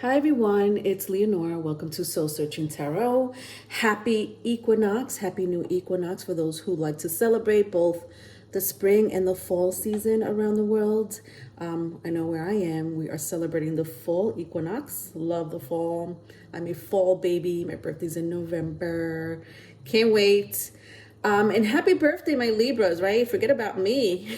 Hi everyone, it's Leonora. Welcome to Soul Searching Tarot. Happy equinox, happy new equinox for those who like to celebrate both the spring and the fall season around the world. I know where I am, we are celebrating the fall equinox. Love the fall. I'm a fall baby. My birthday's in November. Can't wait. And happy birthday, my Libras, right? Forget about me.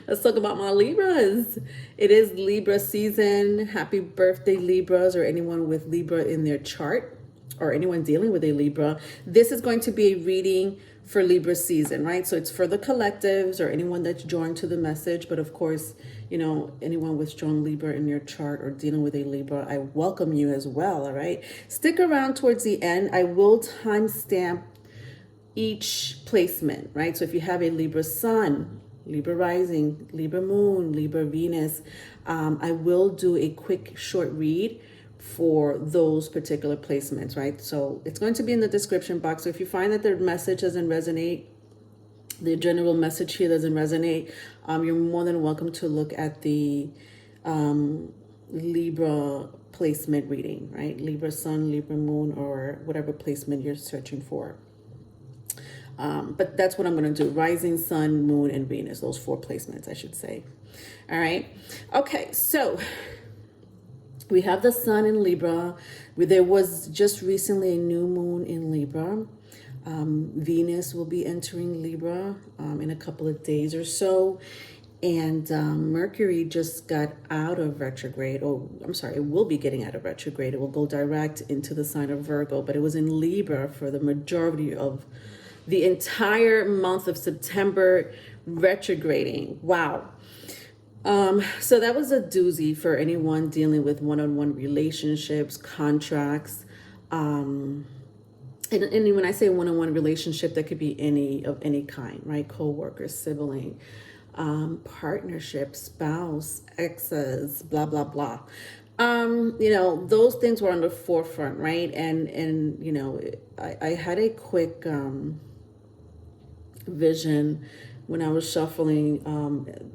Let's talk about my Libras. It is Libra season. Happy birthday, Libras, or anyone with Libra in their chart, or anyone dealing with a Libra. This is going to be a reading for Libra season, right? So it's for the collectives or anyone that's joined to the message. But of course, you know, anyone with strong Libra in your chart or dealing with a Libra, I welcome you as well, all right? Stick around towards the end. I will timestamp each placement, right? So if you have a Libra Sun, Libra Rising, Libra Moon, Libra Venus, I will do a quick short read for those particular placements, right? So it's going to be in the description box. So if you find that the message doesn't resonate, the general message here doesn't resonate, you're more than welcome to look at the Libra placement reading, right? Libra Sun, Libra Moon, or whatever placement you're searching for. But that's what I'm going to do. Rising, Sun, Moon, and Venus. Those four placements, I should say. All right. Okay, so we have the Sun in Libra. There was just recently a new moon in Libra. Venus will be entering Libra in a couple of days or so. And Mercury just got out of retrograde. Oh, I'm sorry, it will be getting out of retrograde. It will go direct into the sign of Virgo, but it was in Libra for the majority of the entire month of September, retrograding. Wow. So that was a doozy for anyone dealing with one-on-one relationships, contracts. And when I say one-on-one relationship, that could be any kind, right? Co-worker, sibling, partnership, spouse, exes, blah, blah, blah. You know, those things were on the forefront, right? And you know, I had a quick vision when I was shuffling.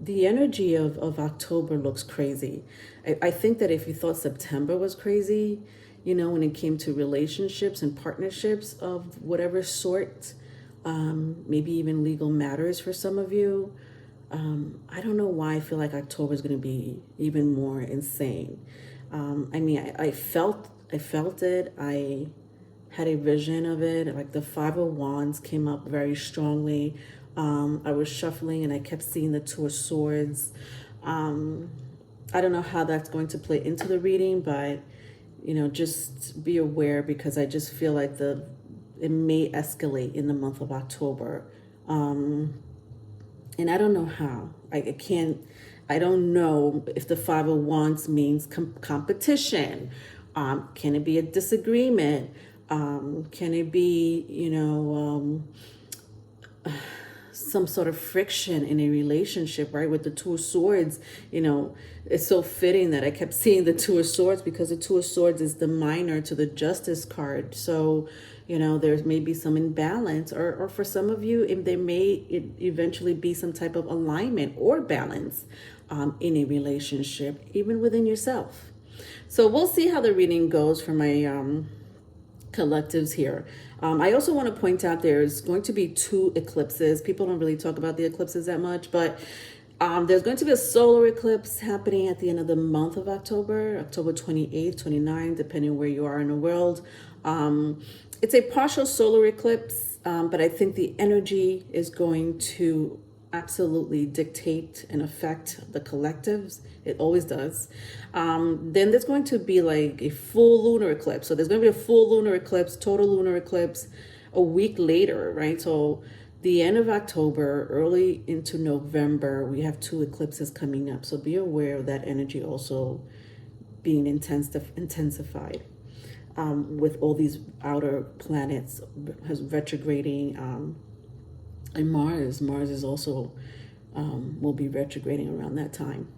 The energy of October looks crazy. I think that if you thought September was crazy, you know, when it came to relationships and partnerships of whatever sort, maybe even legal matters for some of you, I don't know why I feel like October is going to be even more insane. I mean, I felt it. I had a vision of it. Like the Five of Wands came up very strongly. I was shuffling and I kept seeing the Two of Swords. I don't know how that's going to play into the reading, but you know, just be aware, because I just feel like it may escalate in the month of October. And I don't know how. I don't know if the Five of Wands means competition. Can it be a disagreement? Can it be, you know, some sort of friction in a relationship, right? With the Two of Swords, you know, it's so fitting that I kept seeing the Two of Swords, because the Two of Swords is the minor to the Justice card. So, you know, there may be some imbalance, or for some of you, there may eventually be some type of alignment or balance in a relationship, even within yourself. So we'll see how the reading goes for my collectives here. I also want to point out there's going to be two eclipses. People don't really talk about the eclipses that much, but there's going to be a solar eclipse happening at the end of the month of October, October 28th, 29th, depending where you are in the world. It's a partial solar eclipse, but I think the energy is going to absolutely dictate and affect the collectives. It always does. Then there's going to be like a full lunar eclipse. So there's going to be a full lunar eclipse, total lunar eclipse a week later, right? So the end of October, early into November, we have two eclipses coming up. So be aware of that energy also being intensified. With all these outer planets retrograding, and Mars is also will be retrograding around that time.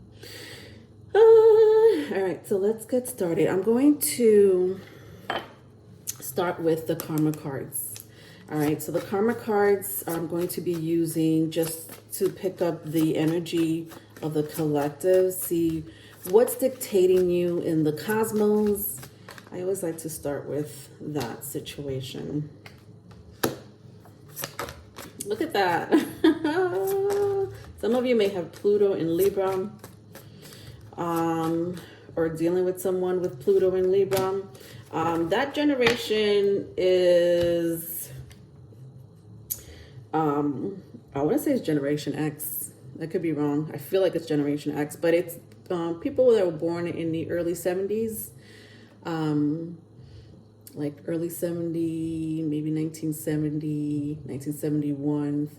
All right, so let's get started. I'm going to start with the karma cards. All right, so the karma cards I'm going to be using just to pick up the energy of the collective, see What's dictating you in the cosmos? I always like to start with that situation. Look at that. Some of you may have Pluto in Libra, or dealing with someone with Pluto in Libra. That generation is, I want to say it's Generation X. I could be wrong. I feel like it's Generation X, but it's people that were born in the early 70s, like early 70, maybe 1970, 1971,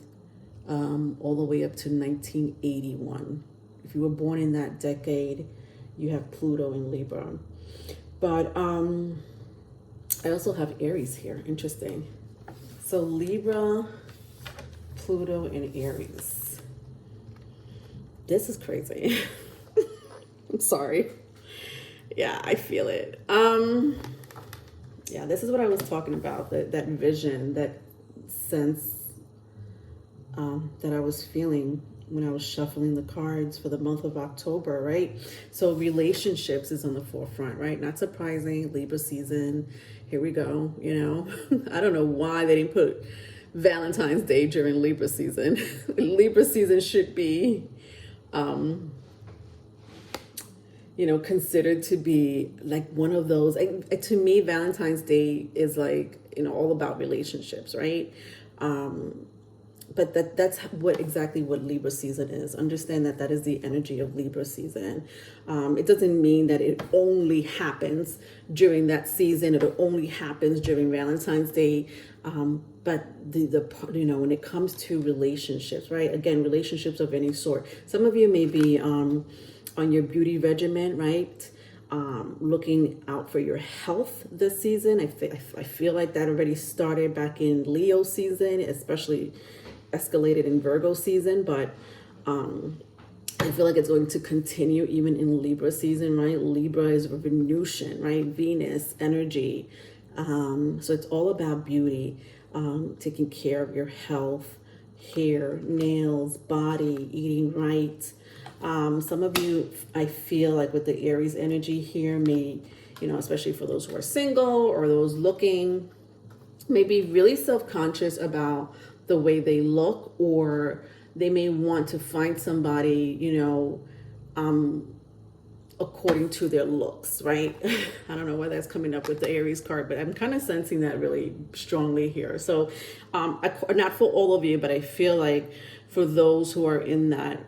all the way up to 1981. If you were born in that decade, you have Pluto in Libra. But I also have Aries here. Interesting. So Libra, Pluto, and Aries. This is crazy. I'm sorry. Yeah, I feel it. Yeah, this is what I was talking about, that vision, that sense that I was feeling when I was shuffling the cards for the month of October, right? So relationships is on the forefront, right? Not surprising, Libra season. Here we go, you know. I don't know why they didn't put Valentine's Day during Libra season. Libra season should be, you know, considered to be like one of those, to me, Valentine's Day is like, you know, all about relationships, right? But that's exactly what Libra season is. Understand that that is the energy of Libra season. It doesn't mean that it only happens during that season. It only happens during Valentine's Day. But the you know, when it comes to relationships, right? Again, relationships of any sort. Some of you may be on your beauty regimen, right? Looking out for your health this season. I feel like that already started back in Leo season, especially escalated in Virgo season, but I feel like it's going to continue even in Libra season, right? Libra is Venusian, right? Venus energy. So it's all about beauty, taking care of your health, hair, nails, body, eating right. Some of you, I feel like with the Aries energy here, may, you know, especially for those who are single or those looking, may be really self-conscious about the way they look, or they may want to find somebody, you know, according to their looks, right? I don't know why that's coming up with the Aries card, but I'm kind of sensing that really strongly here. So not for all of you, but I feel like for those who are in that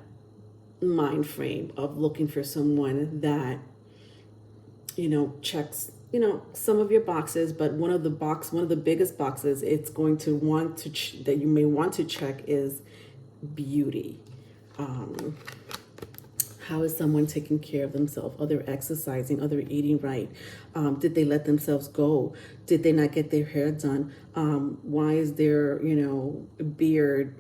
mind frame of looking for someone that, you know, checks, you know, some of your boxes, but one of the biggest boxes it's going to want to that you may want to check is beauty. How is someone taking care of themselves? Are they exercising? Are they eating right? Did they let themselves go? Did they not get their hair done? Why is their, you know, beard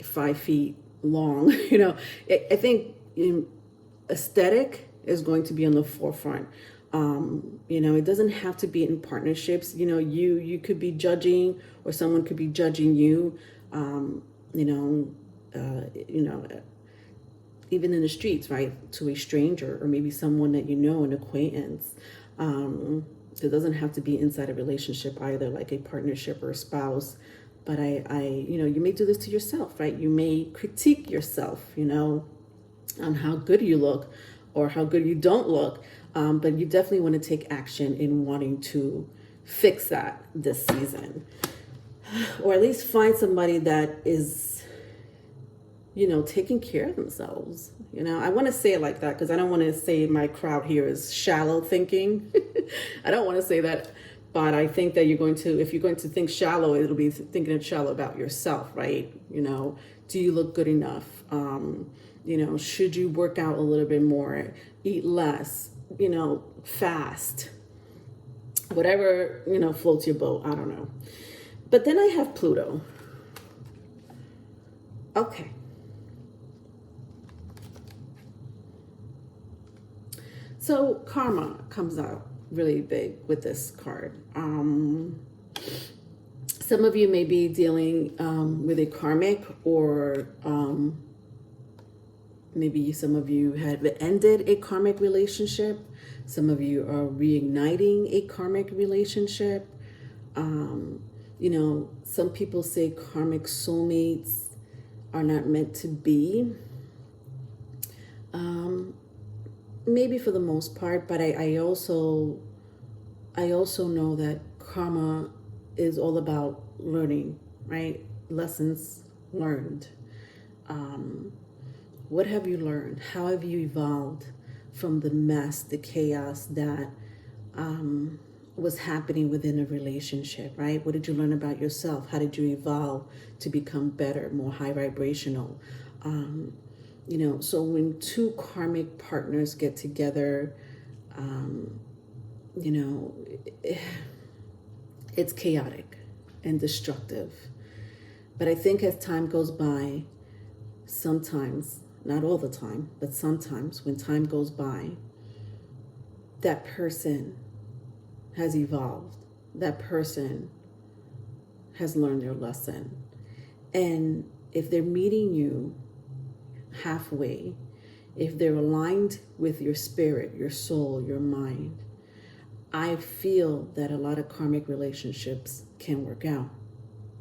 5 feet long? You know, I think aesthetic is going to be on the forefront. You know, it doesn't have to be in partnerships. You know, you could be judging, or someone could be judging you. You know, even in the streets, right? To a stranger, or maybe someone that you know, an acquaintance. It doesn't have to be inside a relationship either, like a partnership or a spouse. But you know, you may do this to yourself, right? You may critique yourself, you know, on how good you look or how good you don't look. But you definitely want to take action in wanting to fix that this season. Or at least find somebody that is, you know, taking care of themselves. You know, I want to say it like that because I don't want to say my crowd here is shallow thinking. I don't want to say that, but I think that if you're going to think shallow, it'll be thinking shallow about yourself, right? You know, do you look good enough? You know, should you work out a little bit more, eat less, you know, fast, whatever, you know, floats your boat. I don't know. But then I have Pluto. Okay. So karma comes out really big with this card. Some of you may be dealing with a karmic, or Maybe some of you have ended a karmic relationship. Some of you are reigniting a karmic relationship. You know, some people say karmic soulmates are not meant to be. Maybe for the most part, but I also know that karma is all about learning, right? Lessons learned. What have you learned? How have you evolved from the mess, the chaos that was happening within a relationship, right? What did you learn about yourself? How did you evolve to become better, more high vibrational? You know, so when two karmic partners get together, you know, it's chaotic and destructive. But I think as time goes by, sometimes, not all the time, but sometimes when time goes by, that person has evolved. That person has learned their lesson. And if they're meeting you halfway, if they're aligned with your spirit, your soul, your mind, I feel that a lot of karmic relationships can work out,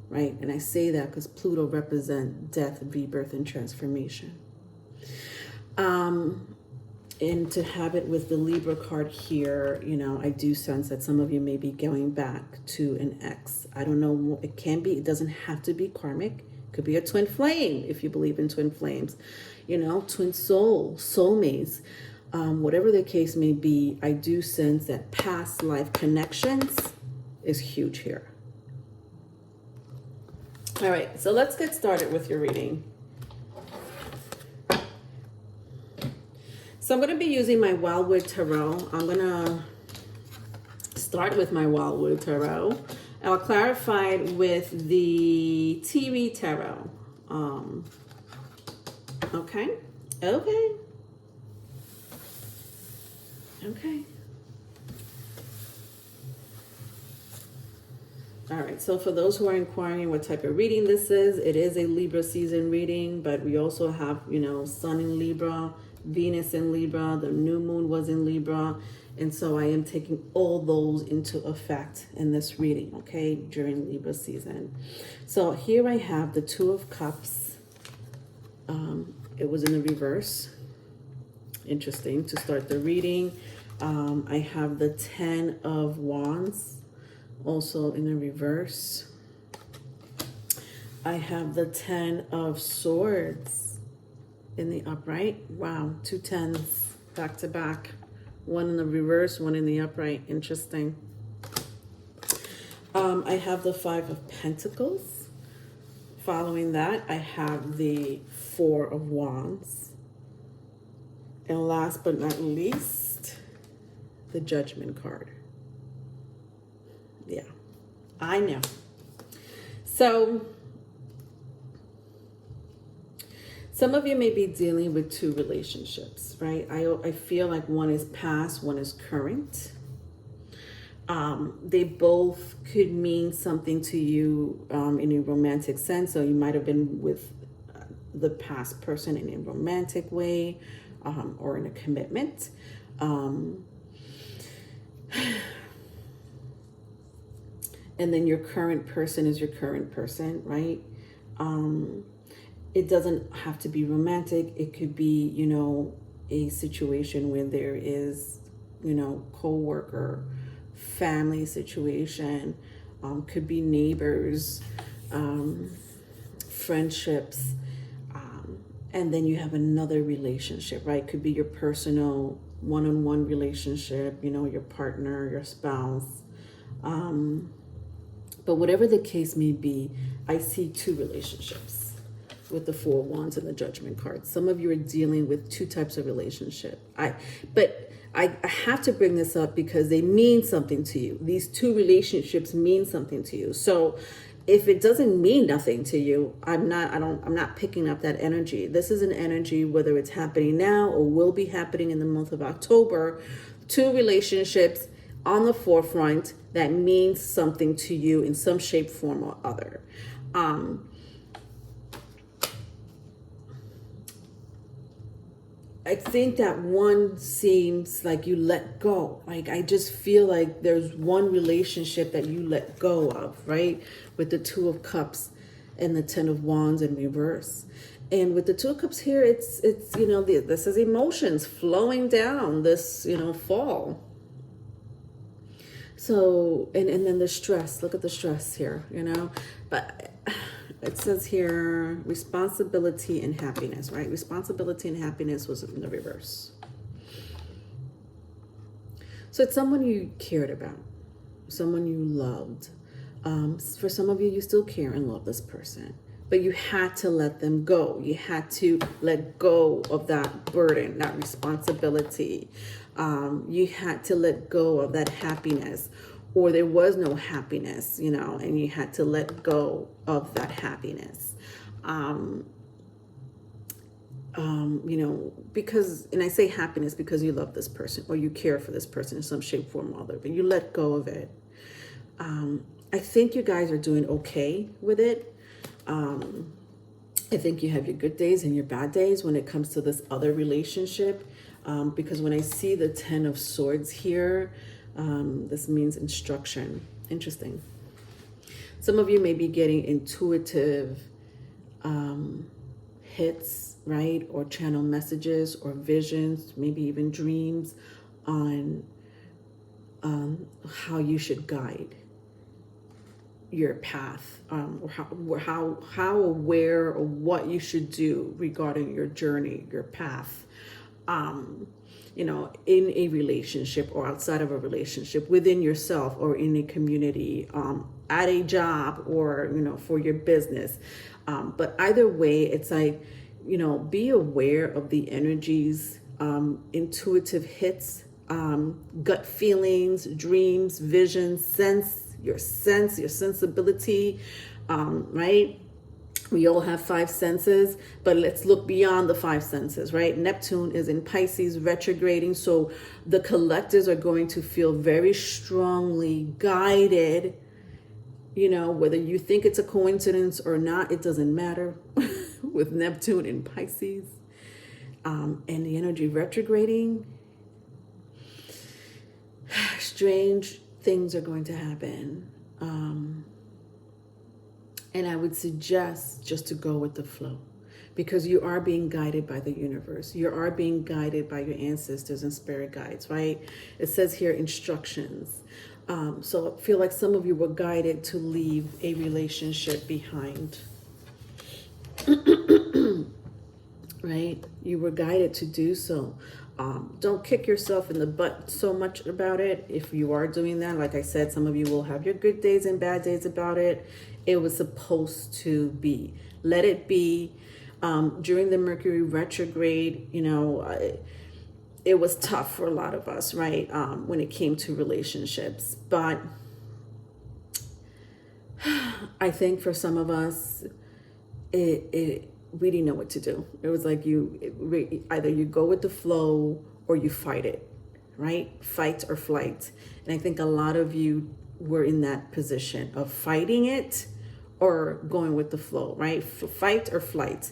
right? And I say that because Pluto represents death, rebirth, and transformation. And to have it with the Libra card here, you know, I do sense that some of you may be going back to an ex. I don't know, it can be, it doesn't have to be karmic. It could be a twin flame if you believe in twin flames, you know, twin soulmates. Whatever the case may be, I do sense that past life connections is huge here. All right, so let's get started with your reading. So I'm going to be using my Wildwood Tarot. I'm going to start with my Wildwood Tarot. I'll clarify it with the TV Tarot. Okay. All right, so for those who are inquiring what type of reading this is, it is a Libra season reading, but we also have, you know, Sun in Libra, Venus in Libra, the new moon was in Libra, and so I am taking all those into effect in this reading, okay, during Libra season. So here I have the Two of Cups. It was in the reverse. Interesting to start the reading. I have the Ten of Wands, also in the reverse. I have the Ten of Swords in the upright. Wow, two tens back to back. One in the reverse, one in the upright. Interesting. I have the Five of Pentacles. Following that, I have the Four of Wands. And last but not least, the Judgment card. Yeah, I know. So some of you may be dealing with two relationships, right? I feel like one is past, one is current. They both could mean something to you in a romantic sense. So you might have been with the past person in a romantic way or in a commitment. And then your current person is your current person, right? It doesn't have to be romantic. It could be, you know, a situation where there is, you know, co-worker, family situation, could be neighbors, friendships, and then you have another relationship, right? Could be your personal one-on-one relationship, you know, your partner, your spouse. But whatever the case may be, I see two relationships with the Four of Wands and the Judgment card. Some of you are dealing with two types of relationship. But I have to bring this up because they mean something to you. These two relationships mean something to you. So if it doesn't mean nothing to you, I'm not picking up that energy. This is an energy, whether it's happening now or will be happening in the month of October, two relationships on the forefront that means something to you in some shape, form, or other. I think that one seems like you let go. Like, I just feel like there's one relationship that you let go of, right? With the Two of Cups and the Ten of Wands in reverse. And with the Two of Cups here, it's this is emotions flowing down this, fall. So, and then the stress, look at the stress here, but it says here, responsibility and happiness, right? Responsibility and happiness was in the reverse. So it's someone you cared about, someone you loved. For some of you, you still care and love this person, but you had to let them go. You had to let go of that burden, that responsibility. You had to let go of that happiness, or there was no happiness, and you had to let go of that happiness. Because, and I say happiness because you love this person or you care for this person in some shape, form, or other, but you let go of it. I think you guys are doing okay with it. I think you have your good days and your bad days when it comes to this other relationship. Because when I see the Ten of Swords here, this means instruction. Interesting. Some of you may be getting intuitive hits, right? Or channel messages or visions, maybe even dreams on how you should guide your path, or how aware of what you should do regarding your journey, your path, in a relationship or outside of a relationship, within yourself or in a community, at a job, or, for your business. But either way, it's like, be aware of the energies, intuitive hits, gut feelings, dreams, visions, your sensibility, right? We all have five senses, but let's look beyond the five senses, right? Neptune is in Pisces retrograding, so the collectors are going to feel very strongly guided. Whether you think it's a coincidence or not, it doesn't matter. With Neptune in Pisces, and the energy retrograding, strange things are going to happen. And I would suggest just to go with the flow, because you are being guided by the universe. You are being guided by your ancestors and spirit guides, right? It says here instructions. So I feel like some of you were guided to leave a relationship behind. Right? You were guided to do so. Don't kick yourself in the butt so much about it. If you are doing that, like I said, some of you will have your good days and bad days about it. It was supposed to be. Let it be. During the Mercury retrograde, it was tough for a lot of us, right? When it came to relationships. But I think for some of us, we didn't know what to do. It was like either you go with the flow or you fight it, right? Fight or flight. And I think a lot of you were in that position of fighting it or going with the flow, right? Fight or flight.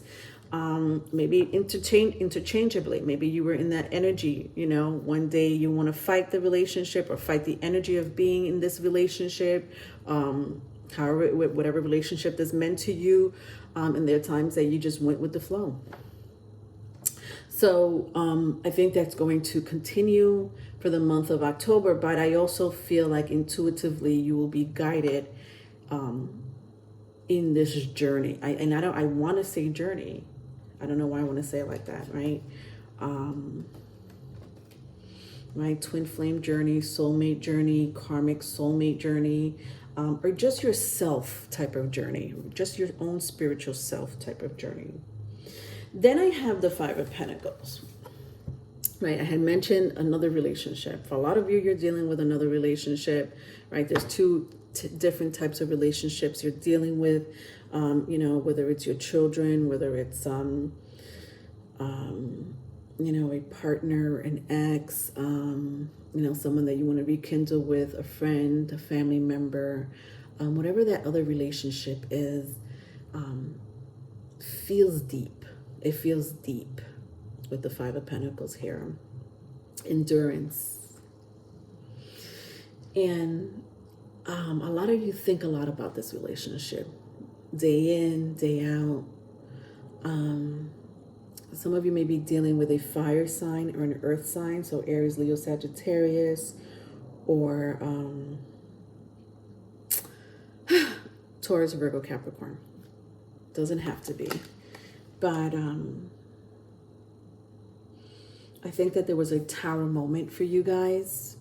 Maybe interchangeably. Maybe you were in that energy, one day you want to fight the relationship or fight the energy of being in this relationship, however, whatever relationship is meant to you. And there are times that you just went with the flow. So I think that's going to continue for the month of October, but I also feel like intuitively you will be guided in this journey. I want to say journey. I don't know why I want to say it like that, right? Right, twin flame journey, soulmate journey, karmic soulmate journey, or just yourself type of journey, just your own spiritual self type of journey. Then I have the Five of Pentacles, right? I had mentioned another relationship. For a lot of you, you're dealing with another relationship, right? There's two different types of relationships you're dealing with, whether it's your children, whether it's, a partner, an ex, someone that you want to rekindle with, a friend, a family member, whatever that other relationship is, feels deep. It feels deep. with the Five of Pentacles here. Endurance. And a lot of you think a lot about this relationship, day in, day out. Some of you may be dealing with a fire sign or an earth sign, so Aries, Leo, Sagittarius, or Taurus, Virgo, Capricorn. Doesn't have to be. But I think that there was a tower moment for you guys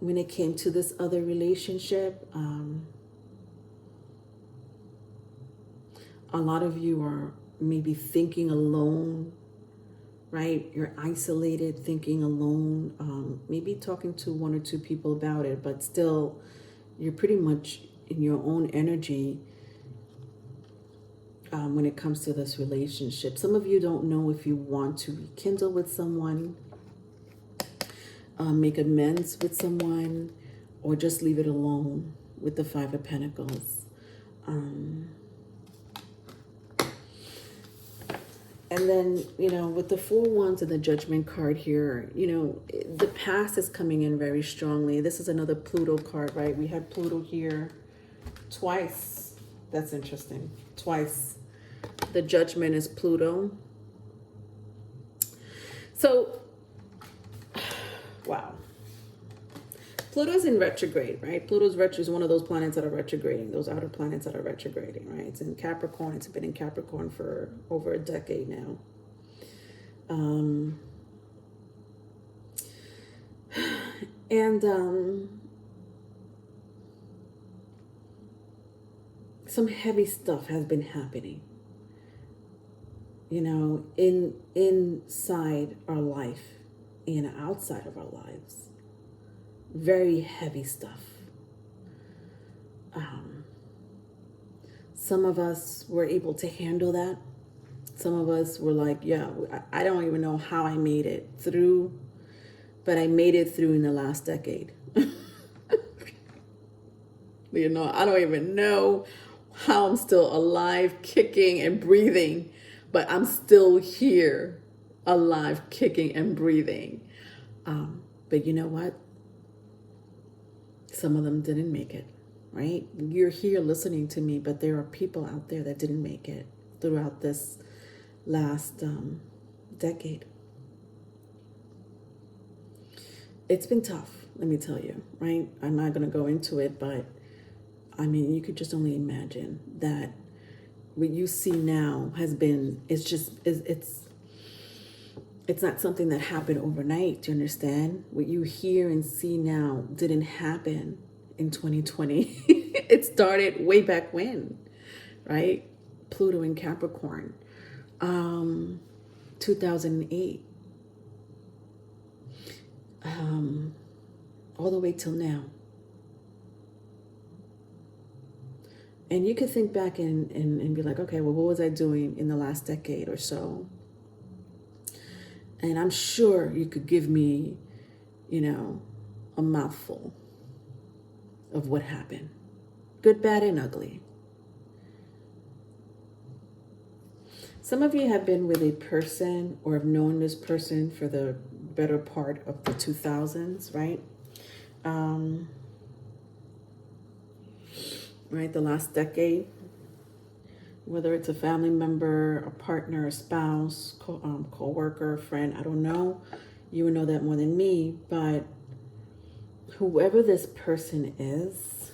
when it came to this other relationship. A lot of you are maybe thinking alone, right? You're isolated, thinking alone, maybe talking to one or two people about it, but still you're pretty much in your own energy when it comes to this relationship. Some of you don't know if you want to rekindle with someone, make amends with someone, or just leave it alone with the Five of Pentacles. And then, you know, with the Four Wands and the Judgment card here, you know, the past is coming in very strongly. This is another Pluto card, right? We had Pluto here twice. That's interesting. Twice. The Judgment is Pluto. So, wow. Pluto's in retrograde, right? Pluto's retro is one of those planets that are retrograding, those outer planets that are retrograding, right? It's in Capricorn. It's been in Capricorn for over a decade now. Some heavy stuff has been happening, you know, inside our life and outside of our lives. Very heavy stuff. Some of us were able to handle that. Some of us were like, yeah, I don't even know how I made it through, but I made it through in the last decade. You know, I don't even know how I'm still alive, kicking and breathing, but I'm still here, alive, kicking and breathing. But you know what? Some of them didn't make it, right? You're here listening to me, but there are people out there that didn't make it throughout this last decade. It's been tough, let me tell you, right? I'm not going to go into it, but I mean, you could just only imagine that what you see now has been, it's not something that happened overnight. Do you understand? What you hear and see now didn't happen in 2020. It started way back when, right? Pluto in Capricorn, 2008, all the way till now. And you could think back and be like, okay, well, what was I doing in the last decade or so? And I'm sure you could give me, you know, a mouthful of what happened. Good, bad, and ugly. Some of you have been with a person or have known this person for the better part of the 2000s, right? Right, the last decade. Whether it's a family member, a partner, a spouse, co-worker, friend, I don't know. You would know that more than me, but whoever this person is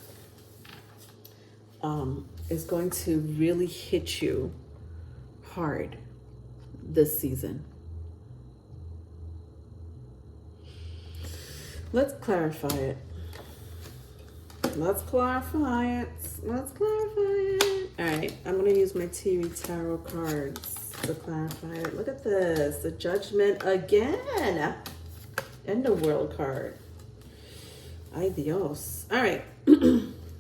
going to really hit you hard this season. Let's clarify it. Let's clarify it. All right, I'm going to use my TV Tarot cards to clarify it. Look at this. The Judgment again. And the World card. Ay Dios. All right.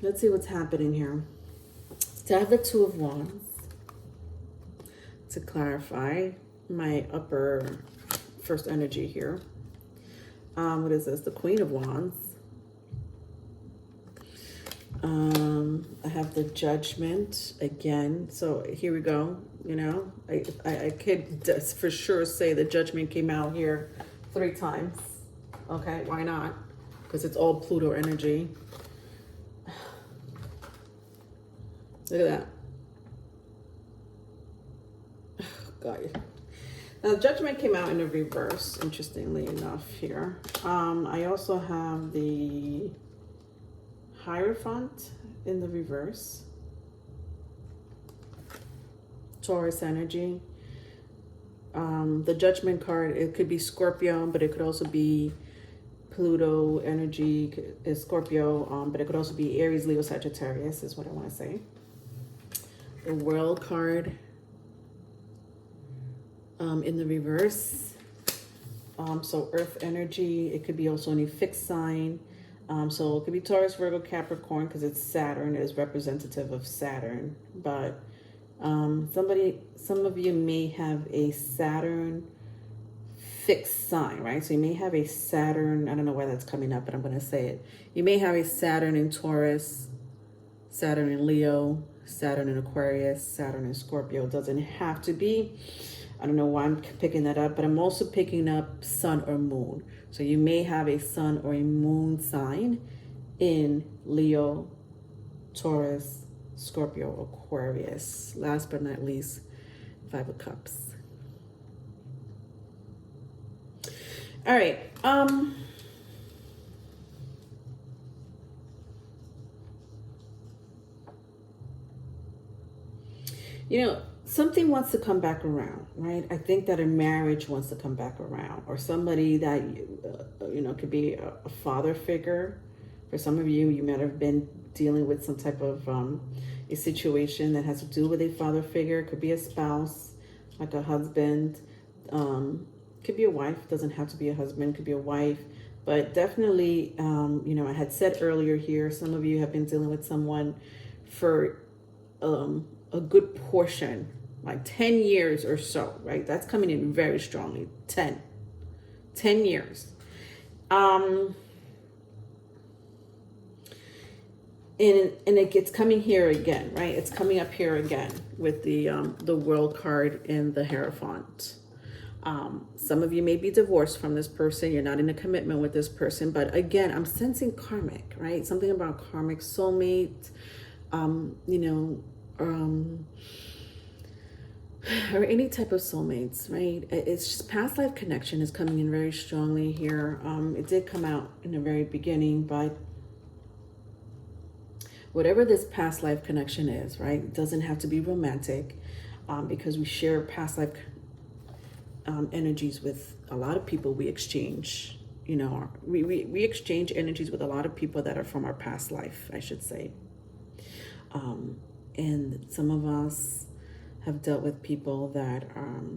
Let's see what's happening here. So I have the Two of Wands to clarify my upper first energy here. What is this? The Queen of Wands. I have the Judgment again. So here we go. You know, I could for sure say the Judgment came out here 3 times. Okay, why not? Because it's all Pluto energy. Look at that. God. Now, Judgment came out in the reverse, interestingly enough here. I also have the Hierophant in the reverse. Taurus energy. The Judgment card, it could be Scorpio, but it could also be Pluto energy is Scorpio, but it could also be Aries, Leo, Sagittarius is what I want to say. The World card in the reverse. So Earth energy, it could be also any fixed sign. So it could be Taurus, Virgo, Capricorn, because it's Saturn, it is representative of Saturn. But some of you may have a Saturn fixed sign, right? So you may have a Saturn, I don't know why that's coming up, but I'm going to say it. You may have a Saturn in Taurus, Saturn in Leo, Saturn in Aquarius, Saturn in Scorpio. It doesn't have to be. I don't know why I'm picking that up, but I'm also picking up Sun or Moon. So you may have a Sun or a Moon sign in Leo, Taurus, Scorpio, Aquarius. Last but not least, 5 of Cups. All right. You know, something wants to come back around, right? I think that a marriage wants to come back around, or somebody that, you know, could be a father figure. For some of you, you might have been dealing with some type of a situation that has to do with a father figure. It could be a spouse, like a husband. Could be a wife. Doesn't have to be a husband. Could be a wife. But definitely, you know, I had said earlier here, some of you have been dealing with someone for a good portion, like 10 years or so, right? That's coming in very strongly. 10 years. And it's coming here again, right? It's coming up here again with the World card and the Hierophant. Some of you may be divorced from this person. You're not in a commitment with this person, but again, I'm sensing karmic, right? Something about karmic soulmate, you know, or any type of soulmates, right? It's just past life connection is coming in very strongly here. It did come out in the very beginning, but whatever this past life connection is, right? It doesn't have to be romantic, because we share past life energies with a lot of people. We exchange, you know, we exchange energies with a lot of people that are from our past life, I should say. And some of us have dealt with people that,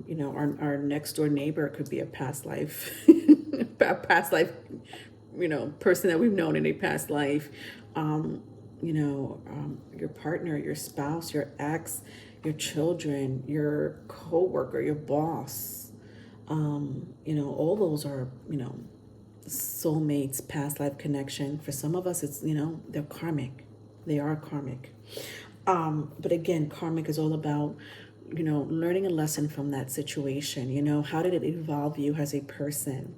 you know, our next door neighbor could be a past life, past life, you know, person that we've known in a past life. You know, your partner, your spouse, your ex, your children, your coworker, your boss. You know, all those are, you know, soulmates, past life connection. For some of us, it's, you know, they're karmic. They are karmic. But again, karmic is all about, you know, learning a lesson from that situation. You know, how did it evolve you as a person?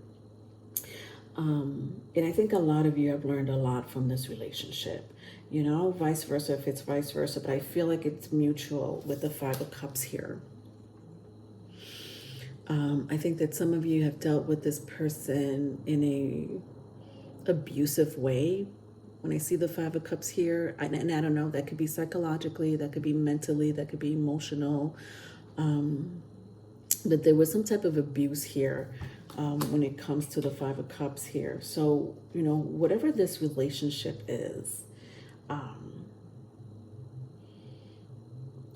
And I think a lot of you have learned a lot from this relationship, you know, vice versa, if it's vice versa, but I feel like it's mutual with the 5 of Cups here. I think that some of you have dealt with this person in a abusive way. When I see the 5 of Cups here, and I don't know, that could be psychologically, that could be mentally, that could be emotional. But there was some type of abuse here when it comes to the 5 of Cups here. So, you know, whatever this relationship is,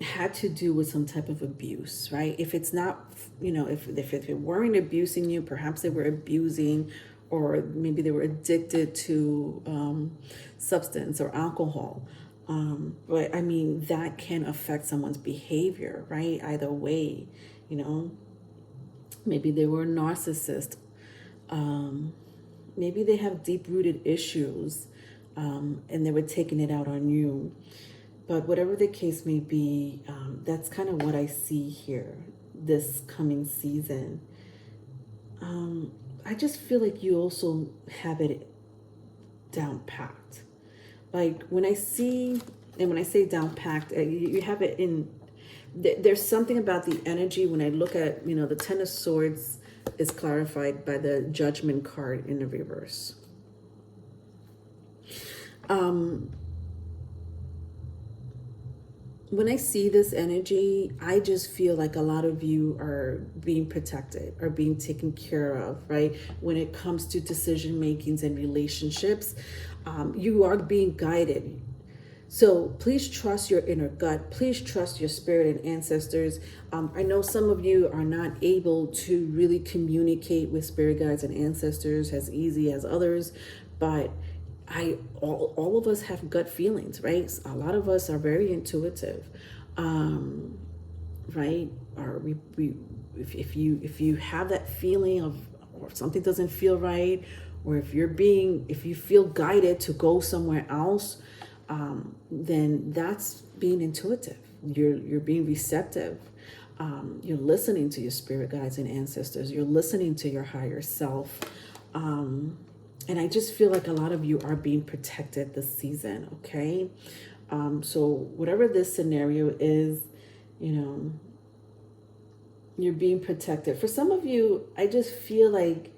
had to do with some type of abuse, right? If it's not, you know, if they weren't abusing you, perhaps they were abusing, or maybe they were addicted to substance or alcohol. But I mean, that can affect someone's behavior, right? Either way, you know, maybe they were a narcissist. Maybe they have deep-rooted issues and they were taking it out on you. But whatever the case may be, that's kind of what I see here this coming season. I just feel like you also have it down packed. Like when I see, and when I say down packed, you have it in, there's something about the energy when I look at, the Ten of Swords is clarified by the Judgment card in the reverse. When I see this energy, I just feel like a lot of you are being protected, or being taken care of, right? When it comes to decision makings and relationships, you are being guided. So please trust your inner gut. Please trust your spirit and ancestors. I know some of you are not able to really communicate with spirit guides and ancestors as easy as others, but all of us have gut feelings, right? A lot of us are very intuitive, right? Or if you have that feeling of, or if something doesn't feel right, or if you feel guided to go somewhere else, then that's being intuitive. You're being receptive. You're listening to your spirit guides and ancestors. You're listening to your higher self. And I just feel like a lot of you are being protected this season, okay? So whatever this scenario is, you're being protected. For some of you, I just feel like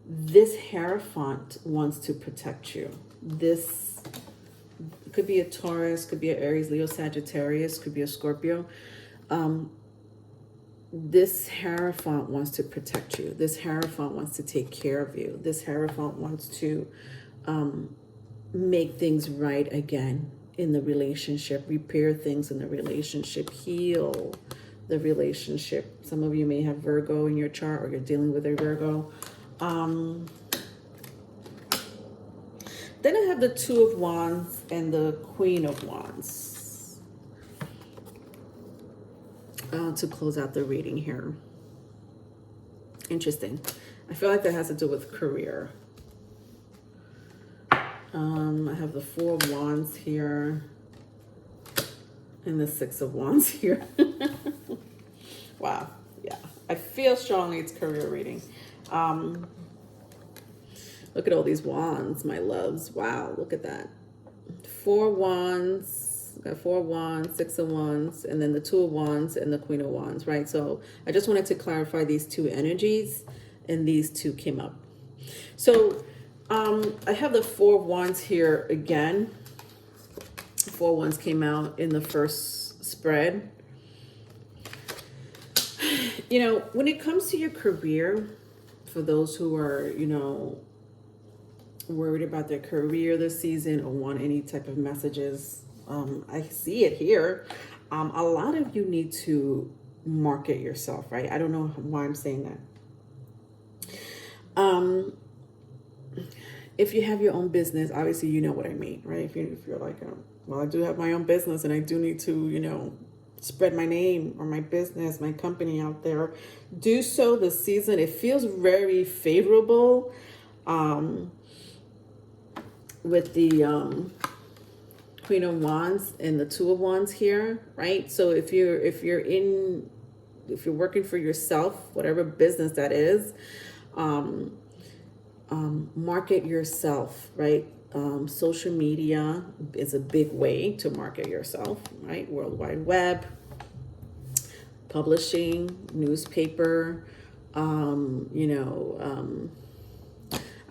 this Hierophant wants to protect you. This could be a Taurus, could be an Aries, Leo, Sagittarius, could be a Scorpio. This Hierophant wants to protect you. This Hierophant wants to take care of you. This Hierophant wants to make things right again in the relationship, repair things in the relationship, heal the relationship. Some of you may have Virgo in your chart, or you're dealing with a Virgo. Then I have the Two of Wands and the Queen of Wands. To close out the reading here. Interesting. I feel like that has to do with career. I have the Four of Wands here and the Six of Wands here. Wow. Yeah. I feel strongly it's career reading. Look at all these wands, my loves. Wow. Look at that. Four Wands. Got Four of Wands, Six of Wands, and then the Two of Wands and the Queen of Wands, right? So I just wanted to clarify these two energies, and these two came up. So I have the Four of Wands here again. Four of Wands came out in the first spread. When it comes to your career, for those who are, worried about their career this season or want any type of messages, I see it here. A lot of you need to market yourself, right? I don't know why I'm saying that. If you have your own business, obviously you know what I mean, right? If you're like, well, I do have my own business and I do need to, spread my name or my business, my company out there, do so this season. It feels very favorable with the Queen of Wands and the Two of Wands here, right? So if you're working for yourself, whatever business that is, market yourself, right? Social media is a big way to market yourself, right? World Wide Web, publishing, newspaper,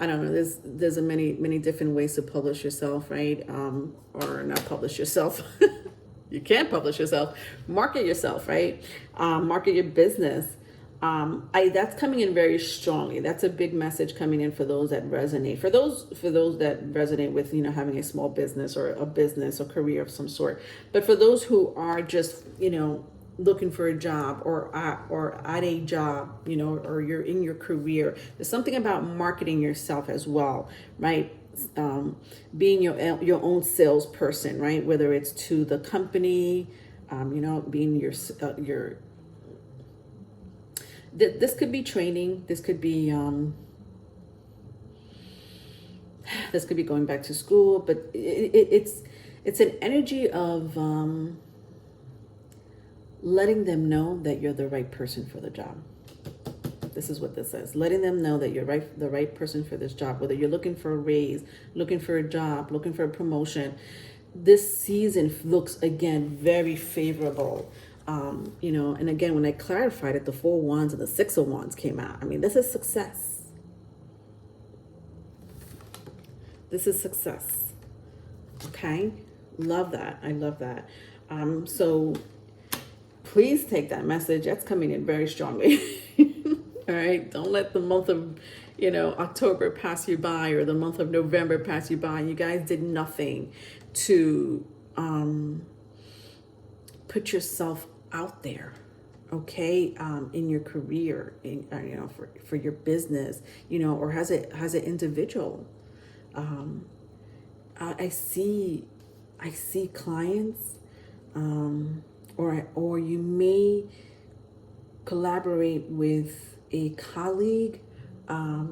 I don't know. There's a many different ways to publish yourself, right? Or not publish yourself. You can't publish yourself. Market yourself, right? Market your business. That's coming in very strongly. That's a big message coming in for those that resonate. For those that resonate with having a small business or a business or career of some sort. But for those who are just looking for a job or at a job, or you're in your career, there's something about marketing yourself as well, right? Being your own salesperson, right? Whether it's to the company, being your this could be training. This could be This could be going back to school, but it's an energy of letting them know that you're the right person for the job. This is what this says. Letting them know that you're the right person for this job, whether you're looking for a raise, looking for a job, looking for a promotion. This season looks, again, very favorable. You know, and again, when I clarified it, the 4 of Wands and the 6 of Wands came out. I mean, this is success. This is success. Okay? Love that. I love that. So please take that message. That's coming in very strongly. All right? Don't let the month of, you know, October pass you by, or the month of November pass you by. You guys did nothing to put yourself out there, okay, in your career, in, you know, for your business, you know, or as an individual. I see clients, or you may collaborate with a colleague, a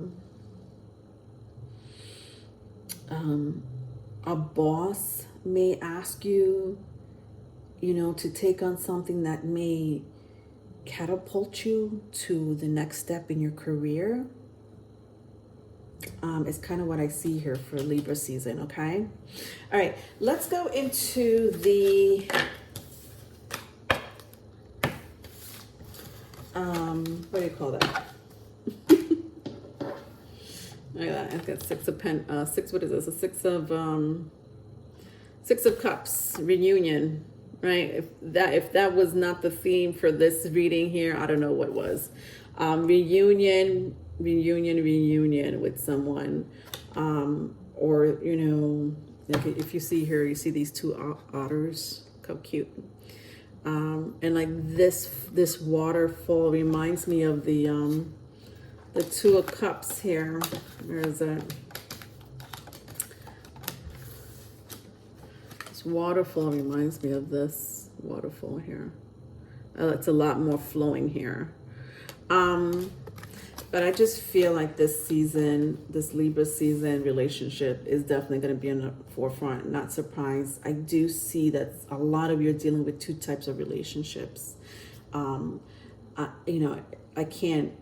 boss may ask you, you know, to take on something that may catapult you to the next step in your career. It's kind of what I see here for Libra season, okay? All right, let's go into the what do you call that? Look at that. I've got what is this? A Six of Cups, reunion, right? If that was not the theme for this reading here, I don't know what was. Reunion with someone, or, you know, like if you see here, you see these 2 otters, how cute. And like this waterfall reminds me of the 2 of Cups here. Where is it? This waterfall reminds me of this waterfall here. It's a lot more flowing here. But I just feel like this season, this Libra season relationship is definitely going to be in the forefront. Not surprised. I do see that a lot of you are dealing with 2 types of relationships. You know, I can't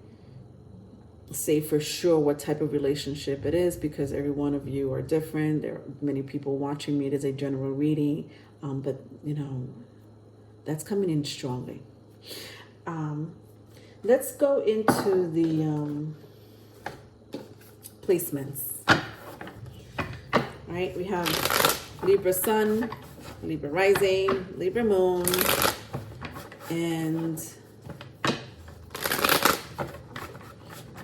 say for sure what type of relationship it is, because every one of you are different. There are many people watching me. It is a general reading. But, you know, that's coming in strongly. Let's go into the placements. All right, we have Libra Sun, Libra Rising, Libra Moon, and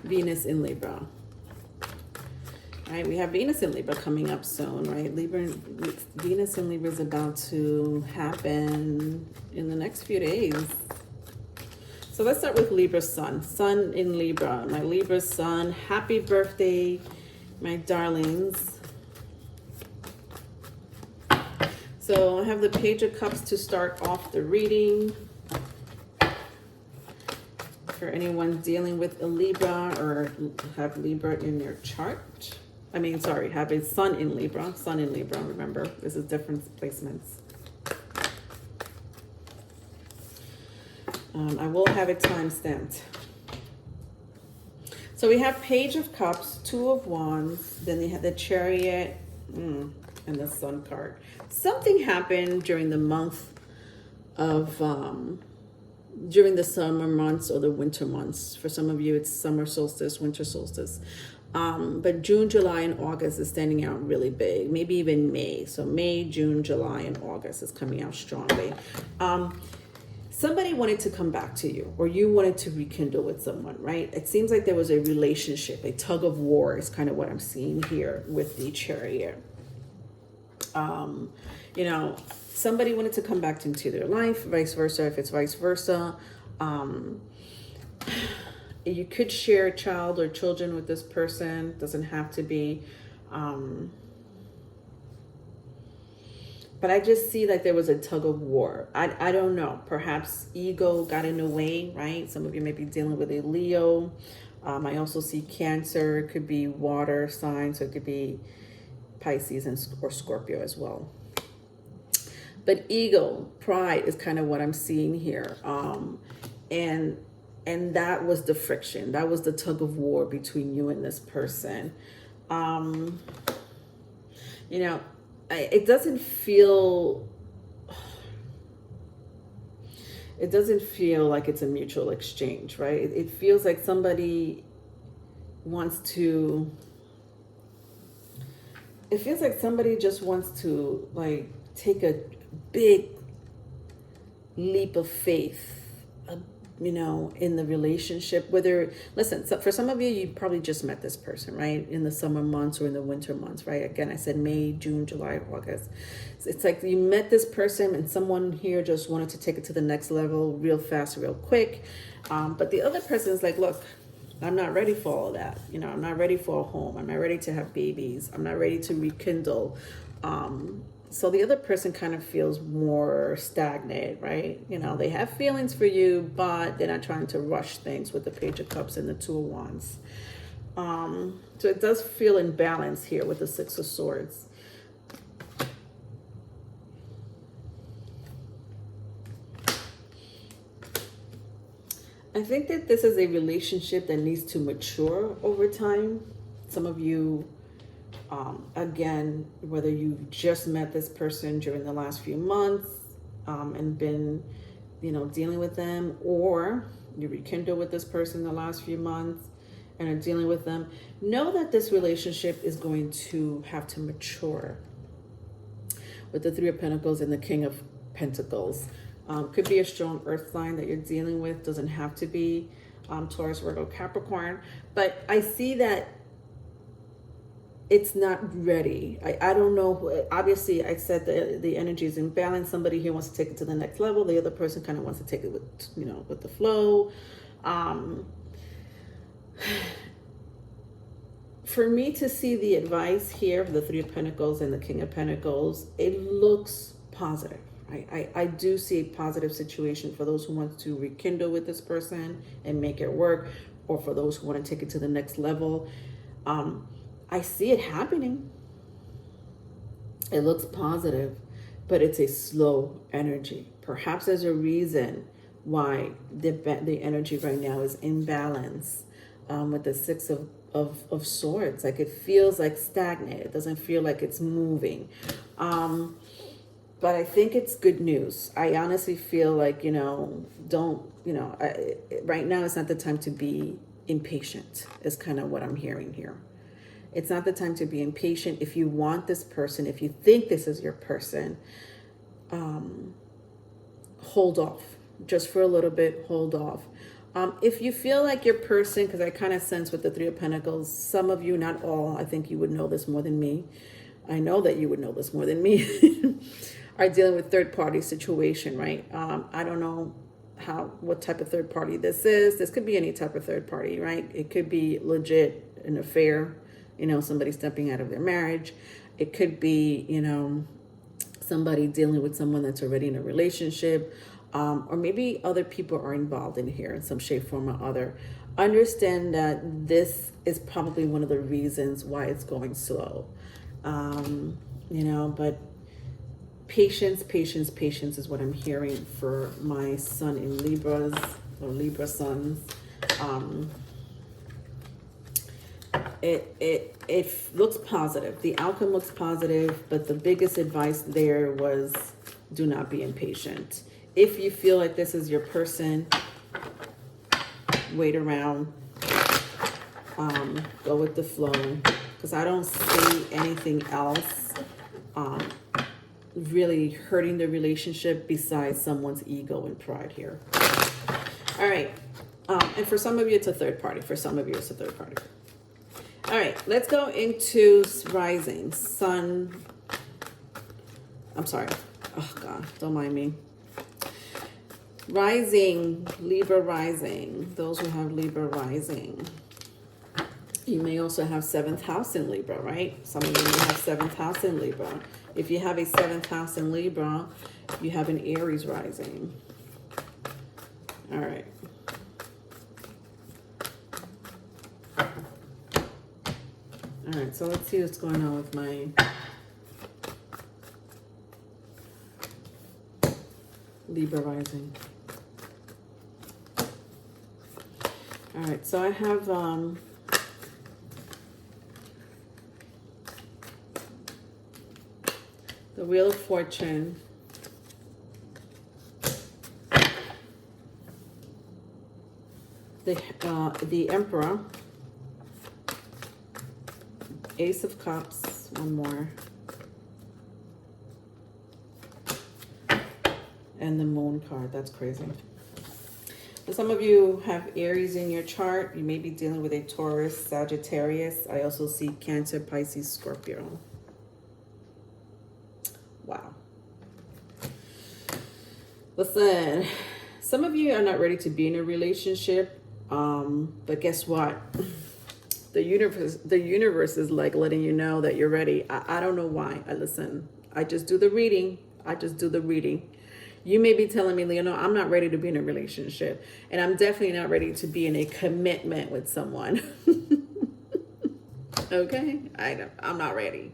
Venus in Libra. All right, we have Venus in Libra coming up soon, right? Venus in Libra is about to happen in the next few days. So let's start with Libra Sun. Sun in Libra. My Libra Sun, happy birthday, my darlings. So I have the Page of Cups to start off the reading. For anyone dealing with a Libra or have Libra in their chart. Have a Sun in Libra. Sun in Libra, remember, this is different placements. I will have it time-stamped. So we have Page of Cups, 2 of Wands, then they have the Chariot, and the Sun card. Something happened during the month of, during the summer months or the winter months. For some of you, it's summer solstice, winter solstice. But June, July, and August is standing out really big. Maybe even May. So May, June, July, and August is coming out strongly. Somebody wanted to come back to you, or you wanted to rekindle with someone, right? It seems like there was a relationship, a tug of war is kind of what I'm seeing here with the Chariot. You know, somebody wanted to come back into their life, vice versa. If it's vice versa, you could share a child or children with this person. Doesn't have to be. But I just see like there was a tug of war. I don't know. Perhaps ego got in the way, right? Some of you may be dealing with a Leo. I also see Cancer. It could be water sign. So it could be, Pisces or Scorpio as well. But ego, pride is kind of what I'm seeing here. And that was the friction. That was the tug of war between you and this person. You know, it doesn't feel like it's a mutual exchange, right? It feels like somebody just wants to like take a big leap of faith, you know, in the relationship. Listen, so for some of you, you probably just met this person, right? In the summer months or in the winter months, right? Again, I said May, June, July, August. It's like you met this person and someone here just wanted to take it to the next level real fast, real quick. But the other person is like, look, I'm not ready for all of that. You know, I'm not ready for a home. I'm not ready to have babies. I'm not ready to rekindle. So the other person kind of feels more stagnant, right? You know, they have feelings for you, but they're not trying to rush things with the Page of Cups and the Two of Wands. So it does feel imbalanced here with the Six of Swords. I think that this is a relationship that needs to mature over time. Some of you, again, whether you just met this person during the last few months and been, you know, dealing with them, or you rekindle with this person the last few months and are dealing with them, know that this relationship is going to have to mature. With the Three of Pentacles and the King of Pentacles. Could be a strong earth sign that you're dealing with. Doesn't have to be Taurus, Virgo, Capricorn. But I see that it's not ready. I don't know. Obviously, I said the energy is in balance. Somebody here wants to take it to the next level. The other person kind of wants to take it with, you know, with the flow. For me to see the advice here for the Three of Pentacles and the King of Pentacles, it looks positive. I do see a positive situation for those who want to rekindle with this person and make it work, or for those who want to take it to the next level. I see it happening. It looks positive, but it's a slow energy. Perhaps there's a reason why the energy right now is imbalanced with the Six of Swords. Like it feels like stagnant. It doesn't feel like it's moving. But I think it's good news. I honestly feel like, you know, right now it's not the time to be impatient, is kind of what I'm hearing here. It's not the time to be impatient. If you want this person, if you think this is your person, hold off. Just for a little bit, hold off. If you feel like your person, because I kind of sense with the Three of Pentacles, some of you, not all, I think you would know this more than me. I know that you would know this more than me. Are dealing with third-party situation, right? I don't know what type of third party this is. This could be any type of third party, right? It could be legit an affair, you know, somebody stepping out of their marriage. It could be, you know, somebody dealing with someone that's already in a relationship, or maybe other people are involved in here in some shape, form, or other. Understand that this is probably one of the reasons why it's going slow, you know, but patience is what I'm hearing for my sun in Libras, or Libra suns. It looks positive. The outcome looks positive, but the biggest advice there was do not be impatient. If you feel like this is your person, wait around, go with the flow, because I don't see anything else really hurting the relationship besides someone's ego and pride here. All right. And for some of you, it's a third party. For some of you, it's a third party. All right. Let's go into rising. Sun. I'm sorry. Oh, God. Don't mind me. Rising. Libra rising. Those who have Libra rising. You may also have 7th house in Libra, right? Some of you may have 7th house in Libra. If you have a 7th house in Libra, you have an Aries rising. All right. All right, so let's see what's going on with my Libra rising. All right, so I have the Wheel of Fortune, the Emperor, Ace of Cups, one more, and the Moon card. That's crazy. So some of you have Aries in your chart. You may be dealing with a Taurus, Sagittarius. I also see Cancer, Pisces, Scorpio. Wow. Listen, some of you are not ready to be in a relationship, but guess what? The universe is like letting you know that you're ready. I don't know why. Listen, I just do the reading. You may be telling me, Leonor, I'm not ready to be in a relationship, and I'm definitely not ready to be in a commitment with someone. Okay, I'm not ready.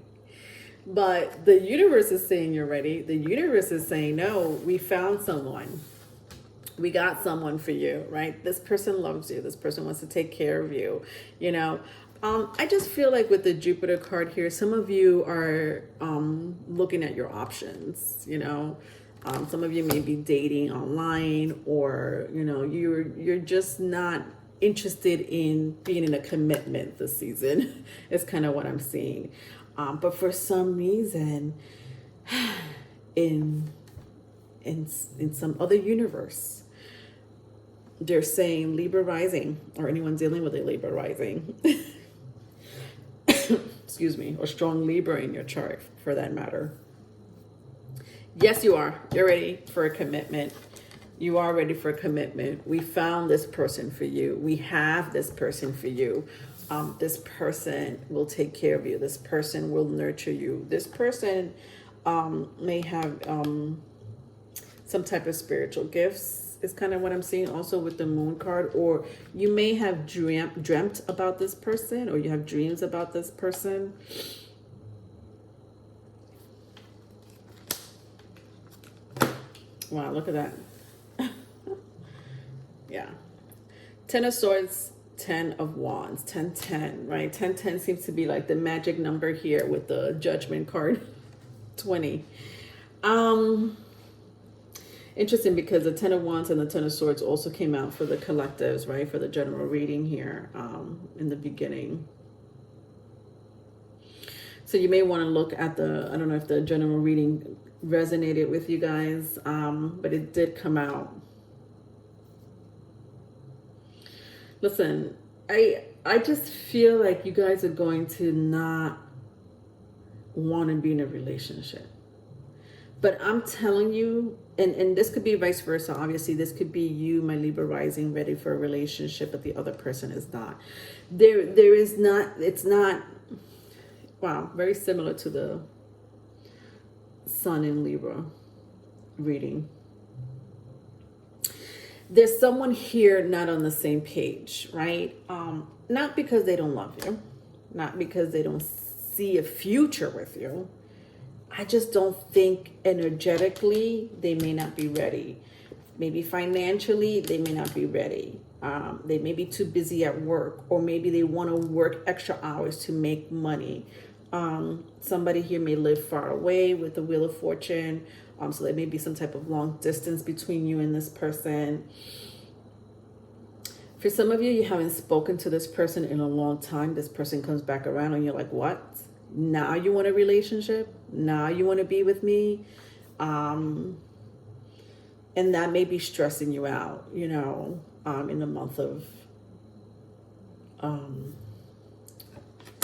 But the universe is saying you're ready. The universe is saying, no, we found someone. We got someone for you, right? This person loves you. This person wants to take care of you, you know. I just feel like with the Jupiter card here, some of you are looking at your options, you know. Some of you may be dating online, or, you know, you're just not interested in being in a commitment this season. It's kind of what I'm seeing. But for some reason, in some other universe, they're saying Libra rising, or anyone dealing with a Libra rising, excuse me, or strong Libra in your chart for that matter. Yes, you are. You're ready for a commitment. You are ready for a commitment. We found this person for you. We have this person for you. This person will take care of you. This person will nurture you. This person may have some type of spiritual gifts, is kind of what I'm seeing also with the Moon card. Or you may have dreamt about this person, or you have dreams about this person. Wow, look at that. Yeah. 10 of Swords, 10 of Wands, 10-10, right? 10-10 seems to be like the magic number here with the Judgment card, 20. Interesting, because the 10 of Wands and the 10 of Swords also came out for the collectives, right? For the general reading here in the beginning. So you may want to look at the, I don't know if the general reading resonated with you guys, but it did come out. Listen, I just feel like you guys are going to not want to be in a relationship. But I'm telling you, and this could be vice versa. Obviously, this could be you, my Libra rising, ready for a relationship, but the other person is not. There is not, it's not, wow, very similar to the Sun in Libra reading. There's someone here not on the same page, right? Not because they don't love you, not because they don't see a future with you. I just don't think energetically they may not be ready. Maybe financially they may not be ready. They may be too busy at work, or maybe they want to work extra hours to make money. Somebody here may live far away with the Wheel of Fortune. So there may be some type of long distance between you and this person. For some of you, you haven't spoken to this person in a long time. This person comes back around and you're like, what? Now you want a relationship? Now you want to be with me? And that may be stressing you out, you know, in the month of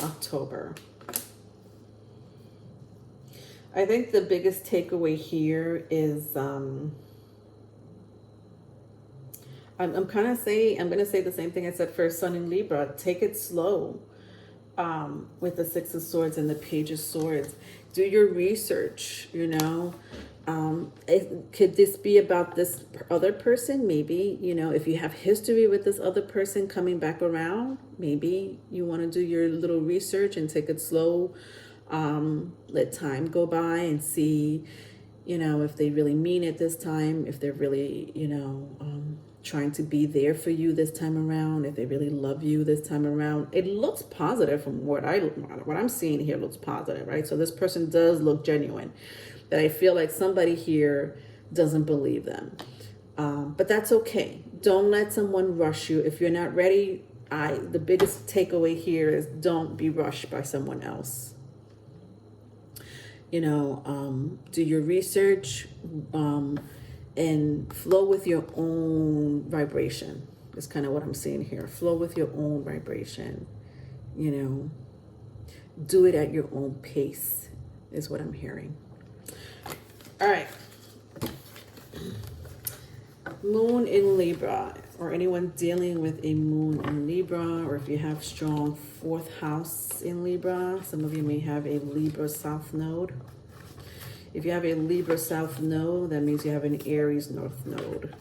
October. I think the biggest takeaway here is I'm going to say the same thing I said for Sun in Libra. Take it slow with the Six of Swords and the Page of Swords. Do your research, you know. Could this be about this other person? Maybe, you know, if you have history with this other person coming back around, maybe you want to do your little research and take it slow. Let time go by and see, you know, if they really mean it this time, if they're really, you know, trying to be there for you this time around, if they really love you this time around. It looks positive from what I'm seeing here. Looks positive, right? So this person does look genuine. That I feel like somebody here doesn't believe them. But that's okay. Don't let someone rush you. If you're not ready, the biggest takeaway here is don't be rushed by someone else. You know, do your research and flow with your own vibration. That's kind of what I'm seeing here. Flow with your own vibration. You know, do it at your own pace is what I'm hearing. All right. Moon in Libra, or anyone dealing with a moon in Libra, or if you have strong fourth house in Libra, some of you may have a Libra South Node. If you have a Libra South Node, that means you have an Aries North Node.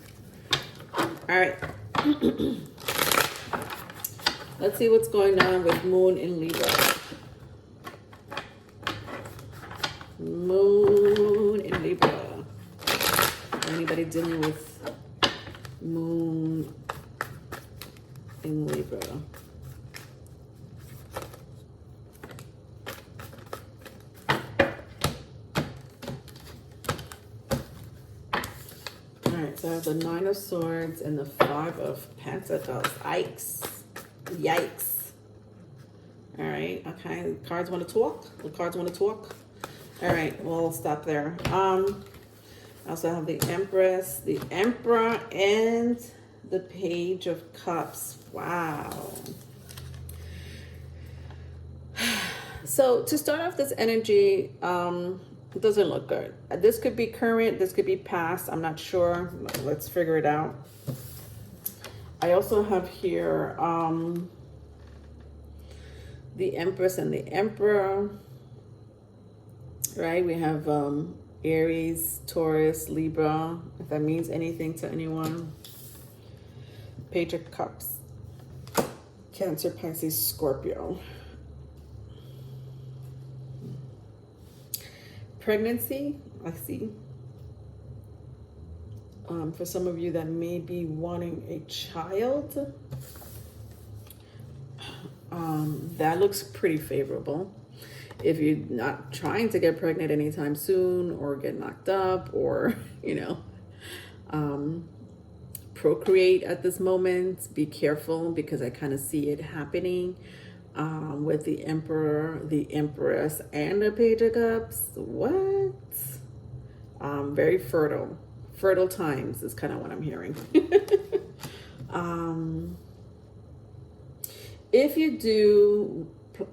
All right. Let's see what's going on with Moon in Libra. Moon in Libra. Anybody dealing with Moon in Libra? All right, so I have the Nine of Swords and the Five of Pentacles. Yikes. All right, okay, cards want to talk? The cards want to talk? All right, we'll stop there. I also have the Empress, the Emperor, and the Page of Cups. Wow. So to start off this energy, it doesn't look good. This could be current, this could be past. I'm not sure. Let's figure it out. I also have here the Empress and the Emperor. Right, we have Aries, Taurus, Libra, if that means anything to anyone. Page of Cups, Cancer, Pisces, Scorpio. Pregnancy, I see. For some of you that may be wanting a child, that looks pretty favorable. If you're not trying to get pregnant anytime soon or get knocked up or, you know, procreate at this moment, be careful because I kind of see it happening with the Emperor, the Empress, and the Page of Cups. What? Very fertile. Fertile times is kind of what I'm hearing.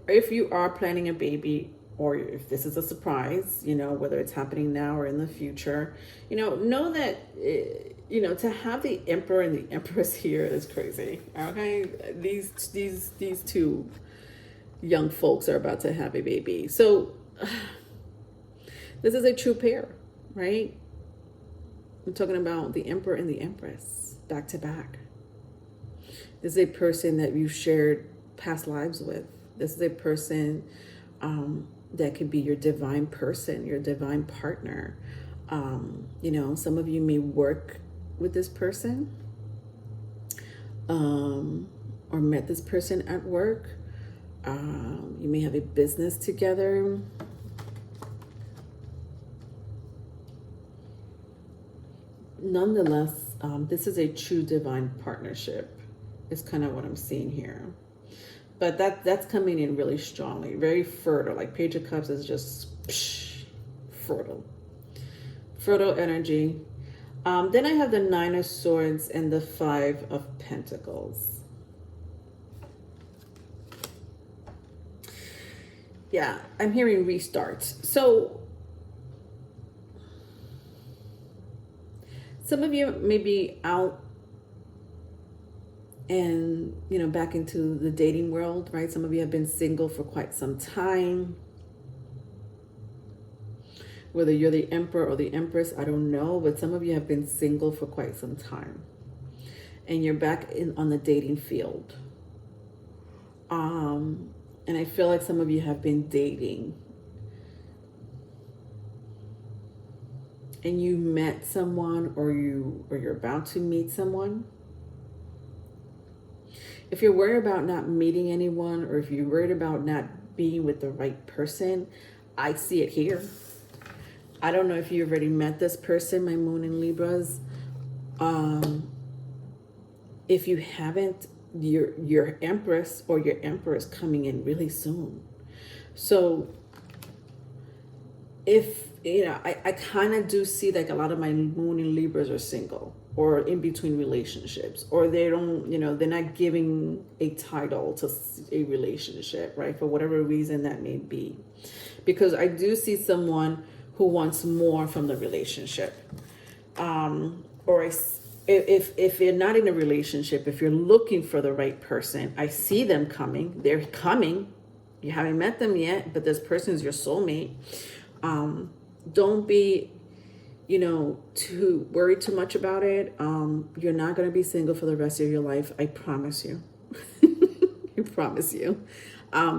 If you are planning a baby, or if this is a surprise, you know, whether it's happening now or in the future, you know that, you know, to have the Emperor and the Empress here is crazy. Okay. These two young folks are about to have a baby. So this is a true pair, right? I'm talking about the Emperor and the Empress back to back. This is a person that you shared past lives with. This is a person that could be your divine person, your divine partner. You know, some of you may work with this person or met this person at work. You may have a business together. Nonetheless, this is a true divine partnership. Is kind of what I'm seeing here. But that's coming in really strongly, very fertile. Like Page of Cups is just fertile. Fertile energy. Then I have the Nine of Swords and the Five of Pentacles. Yeah, I'm hearing restarts. So some of you may be out and, you know, back into the dating world, right? Some of you have been single for quite some time. Whether you're the Emperor or the Empress, I don't know, but some of you have been single for quite some time. And you're back on the dating field. And I feel like some of you have been dating. And you met someone, or you're about to meet someone. If you're worried about not meeting anyone, or if you're worried about not being with the right person, I see it here. I don't know if you already met this person, my Moon in Libras. If you haven't, your Empress or your Emperor is coming in really soon. So if, you know, I kind of do see like a lot of my Moon in Libras are single or in between relationships, or they don't, you know, they're not giving a title to a relationship, right? For whatever reason that may be. Because I do see someone who wants more from the relationship. Or if you're not in a relationship, if you're looking for the right person, I see them coming. They're coming. You haven't met them yet, but this person is your soulmate. Don't be, you know, too worried too much about it. You're not going to be single for the rest of your life. I promise you. I promise you.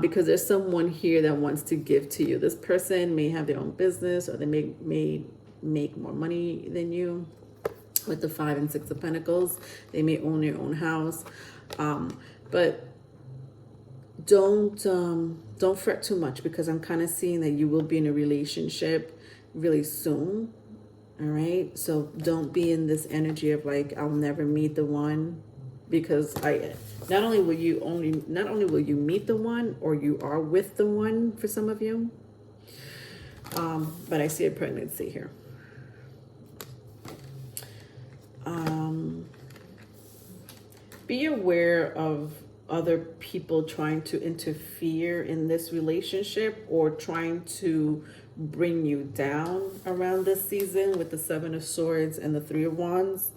Because there's someone here that wants to give to you. This person may have their own business, or they may make more money than you. With the 5 and 6 of Pentacles, they may own their own house. But don't fret too much, because I'm kind of seeing that you will be in a relationship really soon. All right, so don't be in this energy of like, I'll never meet the one, because not only will you meet the one, or you are with the one for some of you, but I see a pregnancy here. Be aware of other people trying to interfere in this relationship, or trying to bring you down around this season with the 7 of Swords and the 3 of Wands.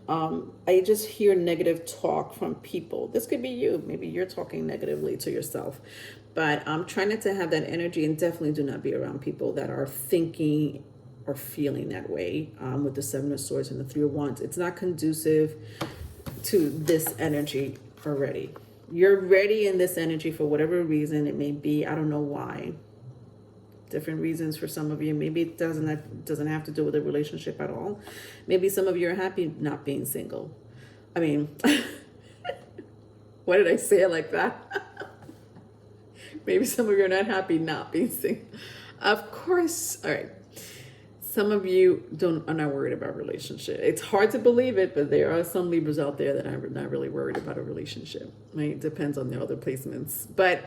I just hear negative talk from people. This could be you. Maybe you're talking negatively to yourself. But try not to have that energy, and definitely do not be around people that are thinking or feeling that way with the 7 of Swords and the 3 of Wands. It's not conducive to this energy already. You're ready in this energy for whatever reason it may be. I don't know why. Different reasons for some of you. Maybe it doesn't have to do with a relationship at all. Maybe some of you are happy not being single. I mean, why did I say it like that? Maybe some of you are not happy not being single. Of course. All right. Some of you are not worried about relationship. It's hard to believe it, but there are some Libras out there that are not really worried about a relationship. Right? It depends on their other placements. But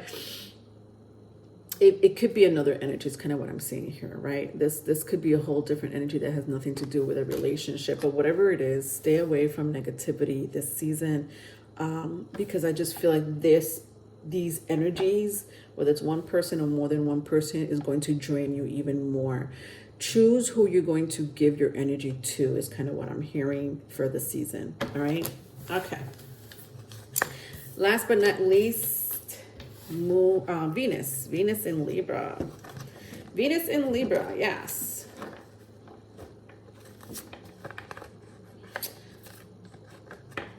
it could be another energy. It's kind of what I'm seeing here, right? This could be a whole different energy that has nothing to do with a relationship. But whatever it is, stay away from negativity this season, because I just feel like these energies, whether it's one person or more than one person, is going to drain you even more. Choose who you're going to give your energy to is kind of what I'm hearing for the season. All right. Okay. Last but not least, Venus in Libra. Venus in Libra. Yes.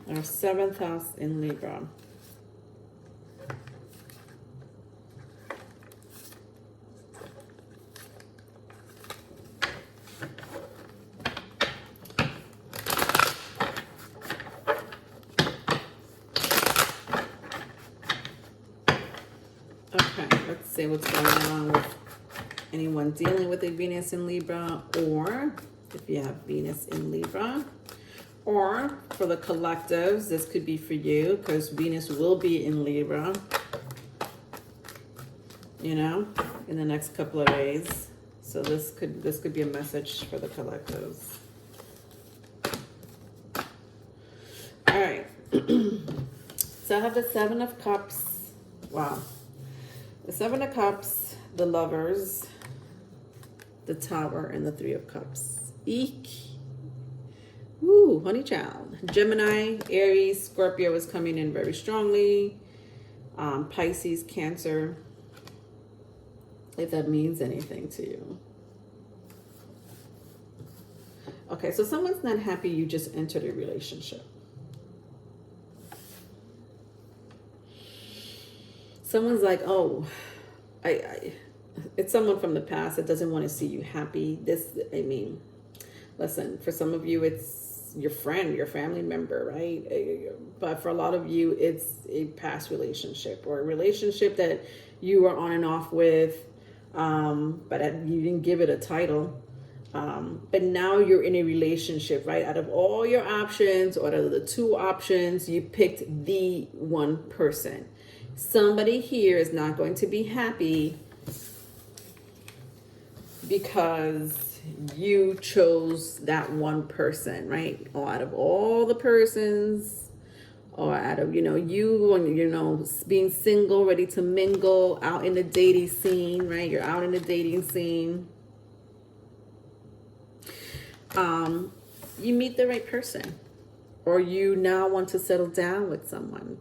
Our 7th house in Libra. See what's going on with anyone dealing with a Venus in Libra, or if you have Venus in Libra, or for the collectives, this could be for you, because Venus will be in Libra, you know, in the next couple of days. So this could be a message for the collectives. All right. So I have the 7 of Cups. Wow. The 7 of Cups, the Lovers, the Tower, and the 3 of Cups. Eek. Woo, honey child. Gemini, Aries, Scorpio is coming in very strongly. Pisces, Cancer, if that means anything to you. Okay, so someone's not happy you just entered a relationship. Someone's like, oh, it's someone from the past that doesn't want to see you happy. Listen, for some of you, it's your friend, your family member, right? But for a lot of you, it's a past relationship or a relationship that you were on and off with, but you didn't give it a title. But now you're in a relationship, right? Out of all your options, or out of the two options, you picked the one person. Somebody here is not going to be happy because you chose that one person, right? Or out of all the persons, or out of, you being single, ready to mingle, out in the dating scene, right? You're out in the dating scene. You meet the right person, or you now want to settle down with someone.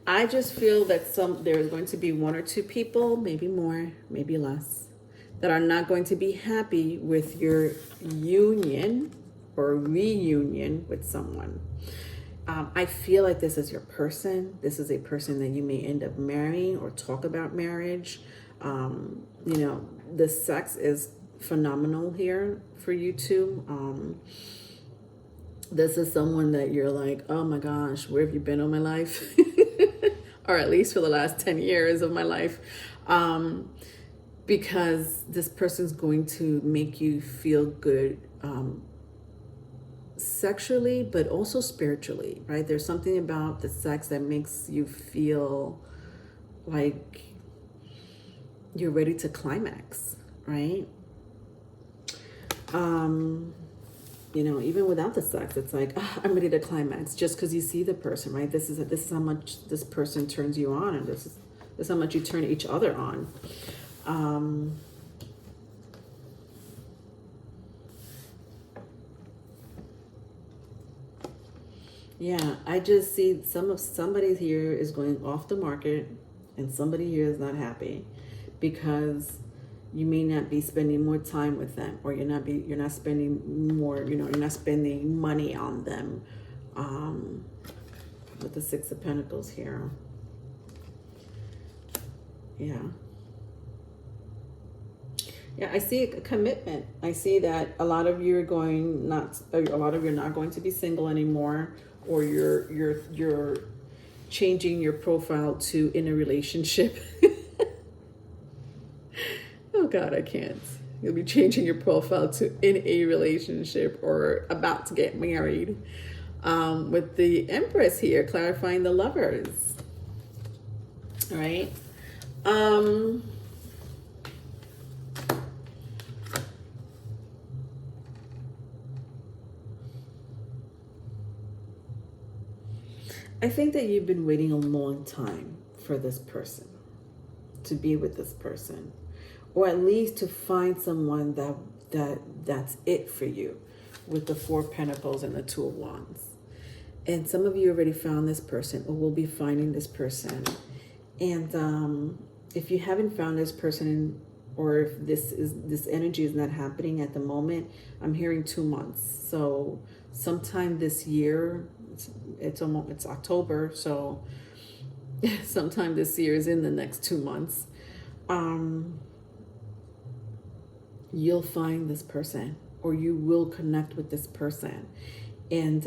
I just feel that there's going to be one or two people, maybe more, maybe less, that are not going to be happy with your union or reunion with someone. I feel like this is your person. This is a person that you may end up marrying or talk about marriage. The sex is phenomenal here for you two. This is someone that you're like, oh my gosh, where have you been all my life? Or at least for the last 10 years of my life. Because this person's going to make you feel good sexually, but also spiritually, right? There's something about the sex that makes you feel like you're ready to climax, right? Even without the sex, it's like, I'm ready to climax just because you see the person, right? This is how much this person turns you on, and this is how much you turn each other on. Yeah, I just see somebody here is going off the market, and somebody here is not happy because you may not be spending more time with them, or you're not spending more, you're not spending money on them. With the Six of Pentacles here. Yeah. Yeah, I see a commitment. I see that a lot of you are not going to be single anymore, or you're changing your profile to in a relationship. Oh God, I can't. You'll be changing your profile to in a relationship or about to get married. With the Empress here, clarifying the Lovers. All right. I think that you've been waiting a long time for this person, to be with this person, or at least to find someone that's it for you, with the Four of Pentacles and the Two of Wands. And some of you already found this person, or will be finding this person. And if you haven't found this person, or if this energy is not happening at the moment, I'm hearing 2 months. So sometime this year, it's October, so sometime this year is in the next 2 months. You'll find this person, or you will connect with this person, and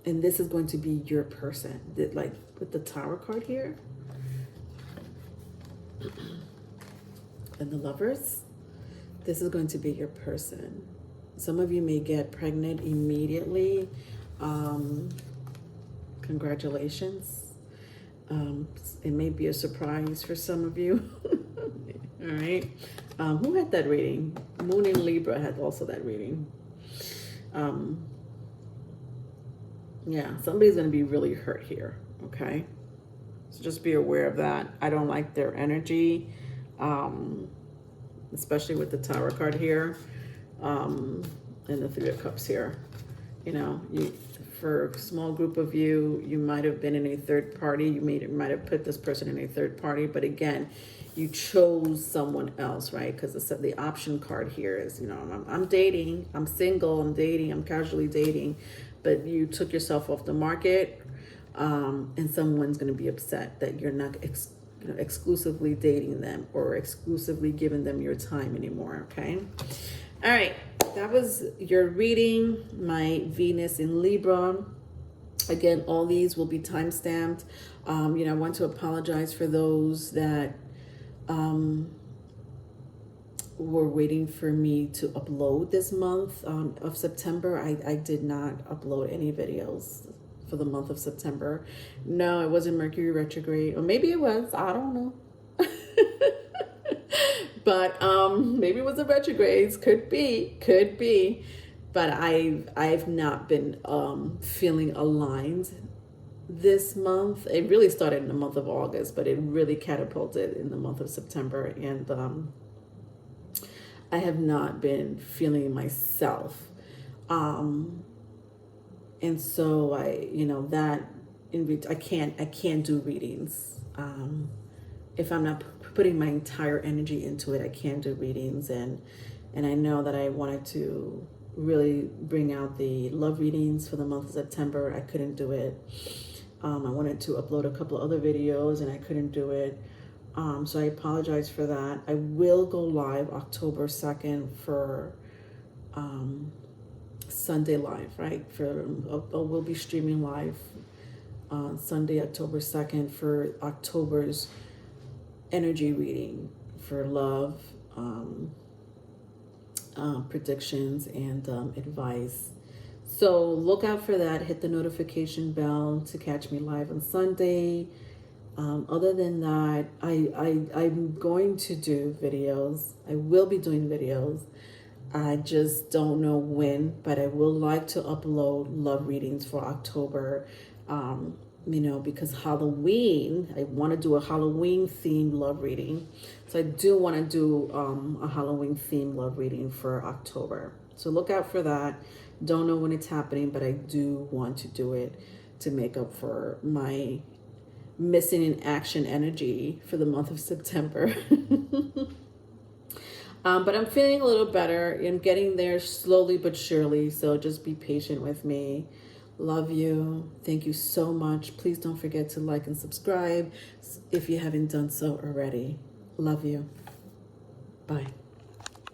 this is going to be your person. Like with the Tower card here, and the Lovers, this is going to be your person. Some of you may get pregnant immediately. Congratulations. It may be a surprise for some of you. All right. Who had that reading? Moon in Libra had also that reading. Yeah, somebody's going to be really hurt here. Okay. So just be aware of that. I don't like their energy, especially with the Tower card here, and the Three of Cups here. For a small group of you, you might have been in a third party. You might have put this person in a third party. But again, you chose someone else, right? Because the option card here is, I'm dating, I'm single, I'm dating, I'm casually dating, but you took yourself off the market, and someone's going to be upset that you're not exclusively dating them or exclusively giving them your time anymore. Okay. All right. That was your reading, my Venus in Libra. Again, all these will be time-stamped. I want to apologize for those that were waiting for me to upload this month of September. I did not upload any videos for the month of September. No, it wasn't Mercury retrograde, or maybe it was. I don't know. But maybe it was a retrogrades. Could be. But I've not been feeling aligned this month. It really started in the month of August, but it really catapulted in the month of September, and I have not been feeling myself. And so I can't do readings. If I'm not putting my entire energy into it, I can't do readings. And I know that I wanted to really bring out the love readings for the month of September. I couldn't do it. I wanted to upload a couple other videos and I couldn't do it. So I apologize for that. I will go live October 2nd for Sunday live, right? We'll be streaming live on Sunday, October 2nd for October's energy reading for love, predictions, and advice. So look out for that. Hit the notification bell to catch me live on Sunday. Other than that, I'm going to do videos. I will be doing videos. I just don't know when, but I will like to upload love readings for October. Because Halloween, I want to do a Halloween themed love reading. So I do want to do a Halloween themed love reading for October. So look out for that. Don't know when it's happening, but I do want to do it to make up for my missing in action energy for the month of September. But I'm feeling a little better. I'm getting there slowly but surely. So just be patient with me. Love you. Thank you so much. Please don't forget to like and subscribe if you haven't done so already. Love you. Bye.